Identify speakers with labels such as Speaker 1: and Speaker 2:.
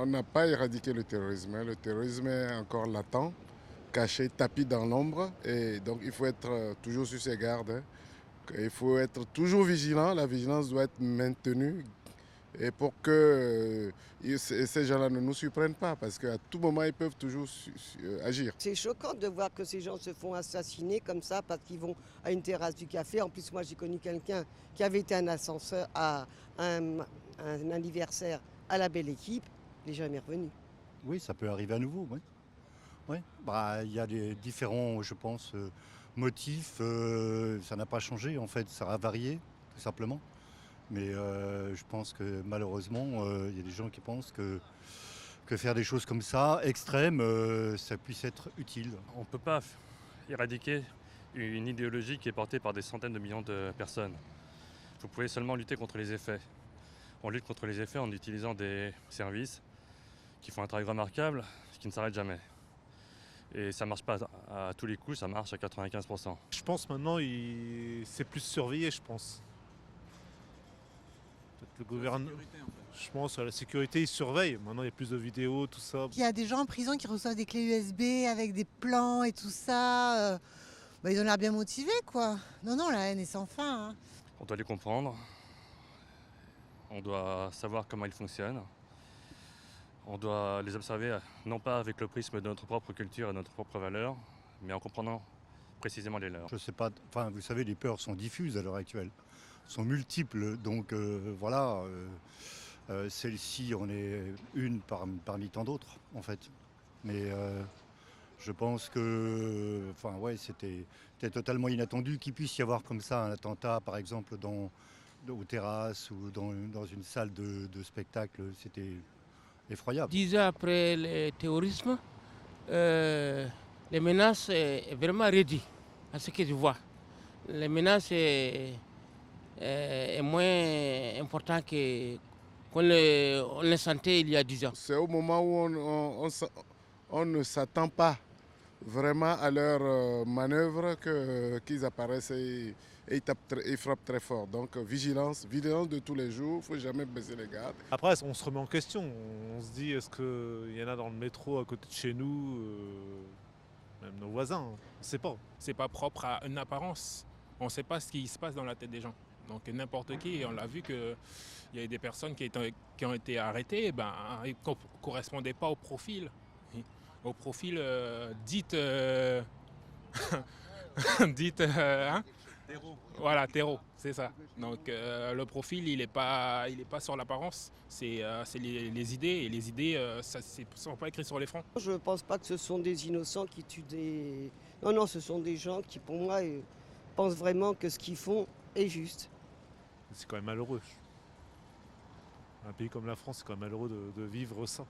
Speaker 1: On n'a pas éradiqué le terrorisme, hein. Le terrorisme est encore latent, caché, tapis dans l'ombre. Et donc il faut être toujours sur ses gardes, hein. Il faut être toujours vigilant. La vigilance doit être maintenue. Et pour que ces gens-là ne nous surprennent pas, parce qu'à tout moment, ils peuvent toujours agir.
Speaker 2: C'est choquant de voir que ces gens se font assassiner comme ça parce qu'ils vont à une terrasse du café. En plus, moi, j'ai connu quelqu'un qui avait été un ascenseur à un anniversaire à la Belle Équipe. Il n'est jamais revenu.
Speaker 3: Oui, ça peut arriver à nouveau, oui. Oui. Bah, il y a des différents, je pense, motifs. Ça n'a pas changé, en fait, ça a varié, tout simplement. Mais je pense que malheureusement, il y a des gens qui pensent que faire des choses comme ça, extrêmes, ça puisse être utile.
Speaker 4: On ne peut pas éradiquer une idéologie qui est portée par des centaines de millions de personnes. Vous pouvez seulement lutter contre les effets. On lutte contre les effets en utilisant des services qui font un travail remarquable, qui ne s'arrête jamais. Et ça ne marche pas à tous les coups, ça marche à 95%.
Speaker 5: Je pense maintenant, c'est plus surveillé, je pense. Peut-être le gouvernement. Je pense à la sécurité, ils surveillent. Maintenant, il y a plus de vidéos, tout ça.
Speaker 6: Il y a des gens en prison qui reçoivent des clés USB avec des plans et tout ça. Ils ont l'air bien motivés, quoi. Non, non, la haine est sans fin, hein.
Speaker 4: On doit les comprendre, on doit savoir comment ils fonctionnent. On doit les observer non pas avec le prisme de notre propre culture et de notre propre valeur, mais en comprenant précisément les leurs.
Speaker 3: Je sais pas, enfin, vous savez, les peurs sont diffuses à l'heure actuelle, sont multiples. Donc voilà, celle-ci en est une parmi tant d'autres, en fait. Mais je pense que, enfin, ouais, c'était totalement inattendu qu'il puisse y avoir comme ça un attentat, par exemple, aux terrasses ou dans une salle de spectacle. C'était effroyable.
Speaker 7: 10 ans après le terrorisme, les menaces est vraiment réduites à ce que je vois. Les menaces est moins important qu'on les sentait il y a 10 ans.
Speaker 1: C'est au moment où on ne s'attend pas vraiment à leur manœuvre qu'ils apparaissent et ils frappent très fort. Donc vigilance de tous les jours, il ne faut jamais baisser les gardes.
Speaker 5: Après, on se remet en question. On se dit, est-ce qu'il y en a dans le métro à côté de chez nous, même nos voisins, on ne sait pas.
Speaker 8: C'est pas propre à une apparence. On ne sait pas ce qui se passe dans la tête des gens. Donc n'importe qui, on l'a vu qu'il y a des personnes qui ont été arrêtées, ils ne correspondaient pas au profil. Au profil dites hein? Voilà, terreau, c'est ça. Donc le profil, il n'est pas sur l'apparence, c'est les idées, et les idées, ça ne sont pas écrites sur les fronts.
Speaker 2: Je ne pense pas que ce sont des innocents qui tuent des... Non, non, ce sont des gens qui, pour moi, pensent vraiment que ce qu'ils font est juste.
Speaker 5: C'est quand même malheureux. Un pays comme la France, c'est quand même malheureux de vivre ça.